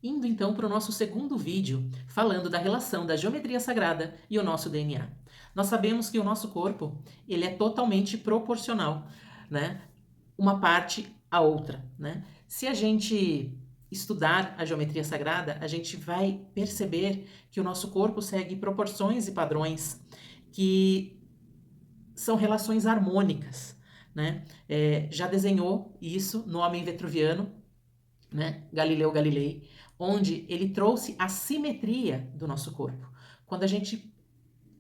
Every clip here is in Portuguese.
Indo então para o nosso segundo vídeo, falando da relação da geometria sagrada e o nosso DNA. Nós sabemos que o nosso corpo, ele é totalmente proporcional, né? Uma parte à outra, né? Se a gente estudar a geometria sagrada, a gente vai perceber que o nosso corpo segue proporções e padrões que são relações harmônicas, né? Já desenhou isso no Homem Vitruviano, né? Galileu Galilei, onde ele trouxe a simetria do nosso corpo. Quando a gente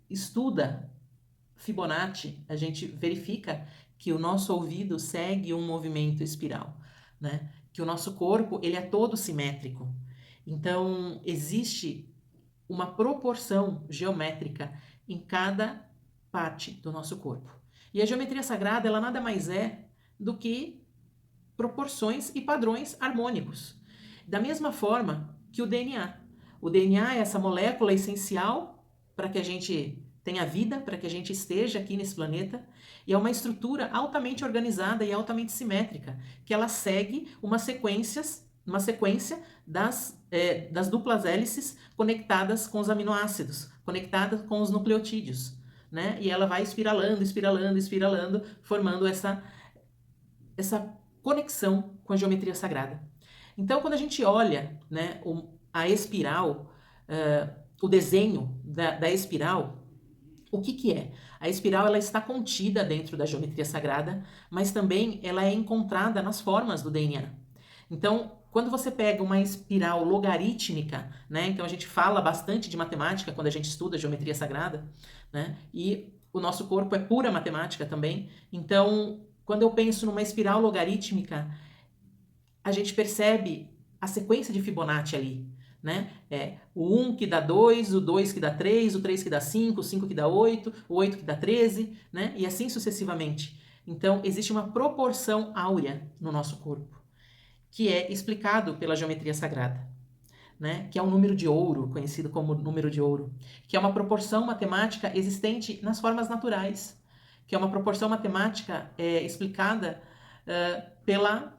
estuda Fibonacci, a gente verifica que o nosso ouvido segue um movimento espiral, né? Que o nosso corpo, ele é todo simétrico. Então, existe uma proporção geométrica em cada parte do nosso corpo. E a geometria sagrada, ela nada mais é do que proporções e padrões harmônicos. Da mesma forma que o DNA. O DNA é essa molécula essencial para que a gente tenha vida, para que a gente esteja aqui nesse planeta, e é uma estrutura altamente organizada e altamente simétrica, que ela segue uma sequência das duplas hélices conectadas com os aminoácidos, conectadas com os nucleotídeos, né? E ela vai espiralando, espiralando, espiralando, formando essa conexão com a geometria sagrada. Então, quando a gente olha, né, a espiral, o desenho da espiral, o que é? A espiral, ela está contida dentro da geometria sagrada, mas também ela é encontrada nas formas do DNA. Então, quando você pega uma espiral logarítmica, né, então a gente fala bastante de matemática quando a gente estuda geometria sagrada, né, e o nosso corpo é pura matemática também. Então, quando eu penso numa espiral logarítmica, a gente percebe a sequência de Fibonacci ali, né? O 1 que dá 2, o 2 que dá 3, o 3 que dá 5, o 5 que dá 8, o 8 que dá 13, né? E assim sucessivamente. Então, existe uma proporção áurea no nosso corpo, que é explicado pela geometria sagrada, né? Que é o número de ouro, conhecido como número de ouro, que é uma proporção matemática existente nas formas naturais, que é uma proporção matemática explicada pela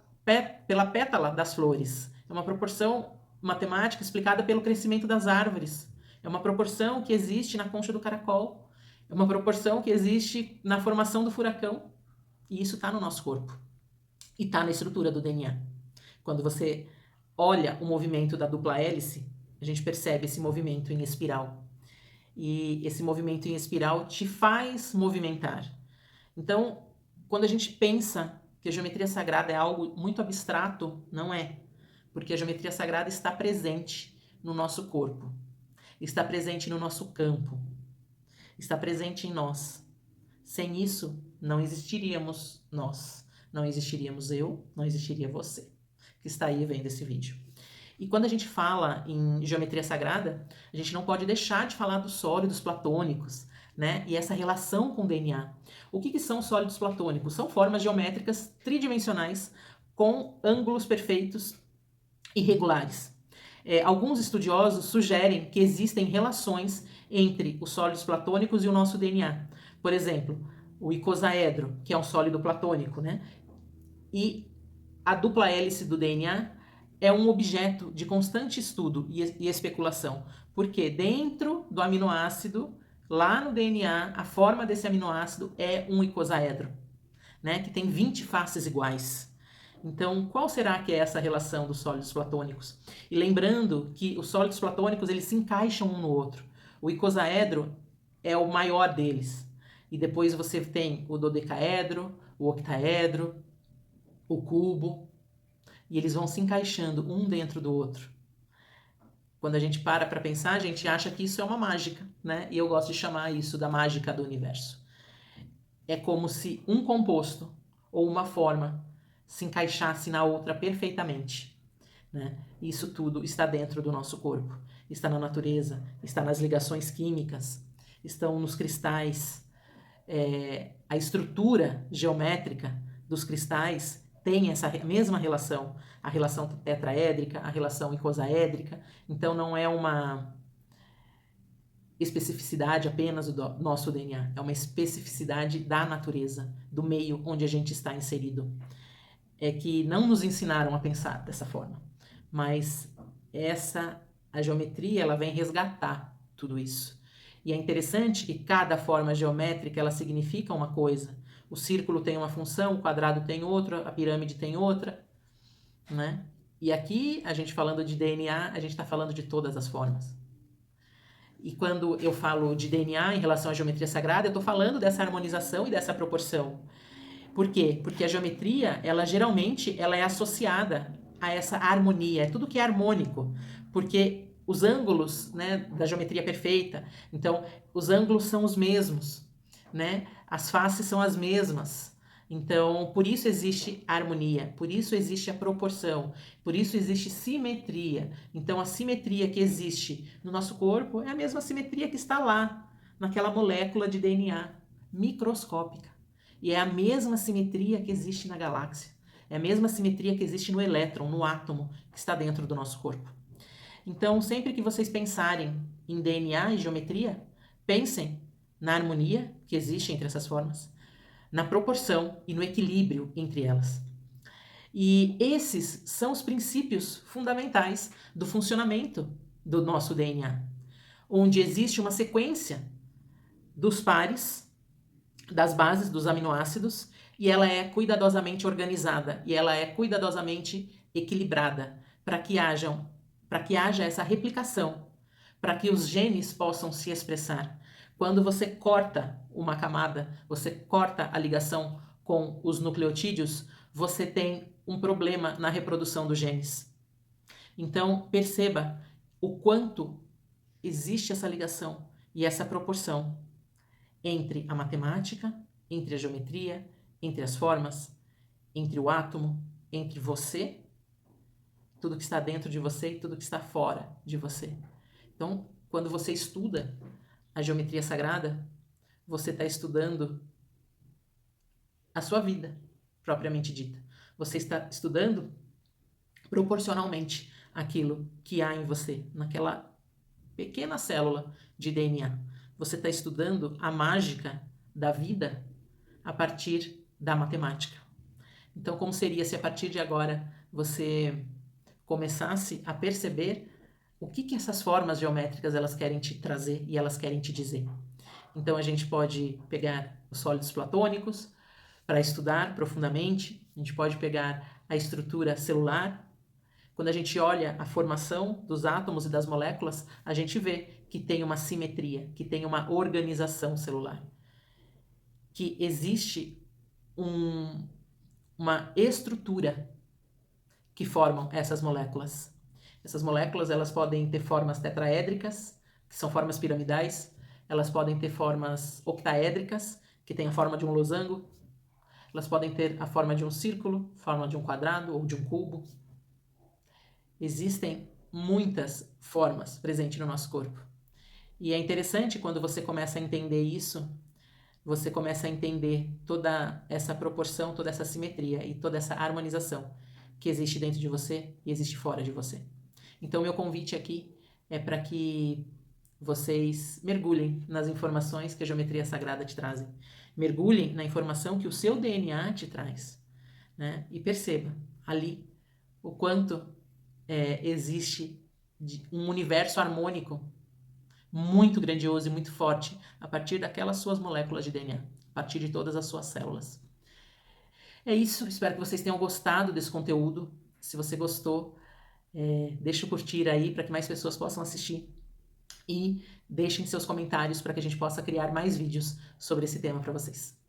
pétala das flores. É uma proporção matemática explicada pelo crescimento das árvores. É uma proporção que existe na concha do caracol. É uma proporção que existe na formação do furacão. E isso está no nosso corpo. E está na estrutura do DNA. Quando você olha o movimento da dupla hélice, a gente percebe esse movimento em espiral. E esse movimento em espiral te faz movimentar. Então, quando a gente pensa que a geometria sagrada é algo muito abstrato, não é. Porque a geometria sagrada está presente no nosso corpo, está presente no nosso campo, está presente em nós. Sem isso, não existiríamos nós, não existiríamos eu, não existiria você, que está aí vendo esse vídeo. E quando a gente fala em geometria sagrada, a gente não pode deixar de falar dos sólidos platônicos, né? E essa relação com o DNA. O que são sólidos platônicos? São formas geométricas tridimensionais com ângulos perfeitos e regulares. Alguns estudiosos sugerem que existem relações entre os sólidos platônicos e o nosso DNA. Por exemplo, o icosaedro, que é um sólido platônico, né? E a dupla hélice do DNA é um objeto de constante estudo e especulação, porque dentro do aminoácido, lá no DNA, a forma desse aminoácido é um icosaedro, né, que tem 20 faces iguais. Então, qual será que é essa relação dos sólidos platônicos? E lembrando que os sólidos platônicos, eles se encaixam um no outro. O icosaedro é o maior deles. E depois você tem o dodecaedro, o octaedro, o cubo, e eles vão se encaixando um dentro do outro. Quando a gente para pensar, a gente acha que isso é uma mágica, né? E eu gosto de chamar isso da mágica do universo. É como se um composto ou uma forma se encaixasse na outra perfeitamente, né? Isso tudo está dentro do nosso corpo, está na natureza, está nas ligações químicas, estão nos cristais. A estrutura geométrica dos cristais tem essa mesma relação, a relação tetraédrica, a relação icosaédrica. Então não é uma especificidade apenas do nosso DNA, é uma especificidade da natureza, do meio onde a gente está inserido. É que não nos ensinaram a pensar dessa forma, mas a geometria, ela vem resgatar tudo isso. E é interessante que cada forma geométrica, ela significa uma coisa. O círculo tem uma função, o quadrado tem outra, a pirâmide tem outra, né? E aqui, a gente falando de DNA, a gente está falando de todas as formas. E quando eu falo de DNA em relação à geometria sagrada, eu estou falando dessa harmonização e dessa proporção. Por quê? Porque a geometria, ela geralmente, ela é associada a essa harmonia, é tudo que é harmônico, porque os ângulos, né, da geometria perfeita, então, os ângulos são os mesmos, né? As faces são as mesmas. Então, por isso existe harmonia, por isso existe a proporção, por isso existe simetria. Então, a simetria que existe no nosso corpo é a mesma simetria que está lá, naquela molécula de DNA microscópica. E é a mesma simetria que existe na galáxia. É a mesma simetria que existe no elétron, no átomo que está dentro do nosso corpo. Então, sempre que vocês pensarem em DNA e geometria, pensem na harmonia que existe entre essas formas, na proporção e no equilíbrio entre elas. E esses são os princípios fundamentais do funcionamento do nosso DNA, onde existe uma sequência dos pares, das bases dos aminoácidos, e ela é cuidadosamente organizada e ela é cuidadosamente equilibrada para que haja essa replicação, para que os genes possam se expressar. Quando você corta uma camada, você corta a ligação com os nucleotídeos, você tem um problema na reprodução dos genes. Então, perceba o quanto existe essa ligação e essa proporção entre a matemática, entre a geometria, entre as formas, entre o átomo, entre você, tudo que está dentro de você e tudo que está fora de você. Então, quando você estuda a geometria sagrada, você está estudando a sua vida, propriamente dita. Você está estudando proporcionalmente aquilo que há em você, naquela pequena célula de DNA. Você está estudando a mágica da vida a partir da matemática. Então, como seria se a partir de agora você começasse a perceber o que essas formas geométricas elas querem te trazer e elas querem te dizer? Então, a gente pode pegar os sólidos platônicos para estudar profundamente, a gente pode pegar a estrutura celular. Quando a gente olha a formação dos átomos e das moléculas, a gente vê que tem uma simetria, que tem uma organização celular, que existe uma estrutura que formam essas moléculas. Essas moléculas elas podem ter formas tetraédricas, que são formas piramidais, elas podem ter formas octaédricas, que tem a forma de um losango, elas podem ter a forma de um círculo, forma de um quadrado ou de um cubo. Existem muitas formas presentes no nosso corpo. E é interessante quando você começa a entender isso, você começa a entender toda essa proporção, toda essa simetria e toda essa harmonização que existe dentro de você e existe fora de você. Então, meu convite aqui é para que vocês mergulhem nas informações que a geometria sagrada te traz. Mergulhem na informação que o seu DNA te traz, né? E perceba ali o quanto existe um universo harmônico muito grandioso e muito forte a partir daquelas suas moléculas de DNA, a partir de todas as suas células. É isso, espero que vocês tenham gostado desse conteúdo. Se você gostou, deixa o curtir aí para que mais pessoas possam assistir e deixem seus comentários para que a gente possa criar mais vídeos sobre esse tema para vocês.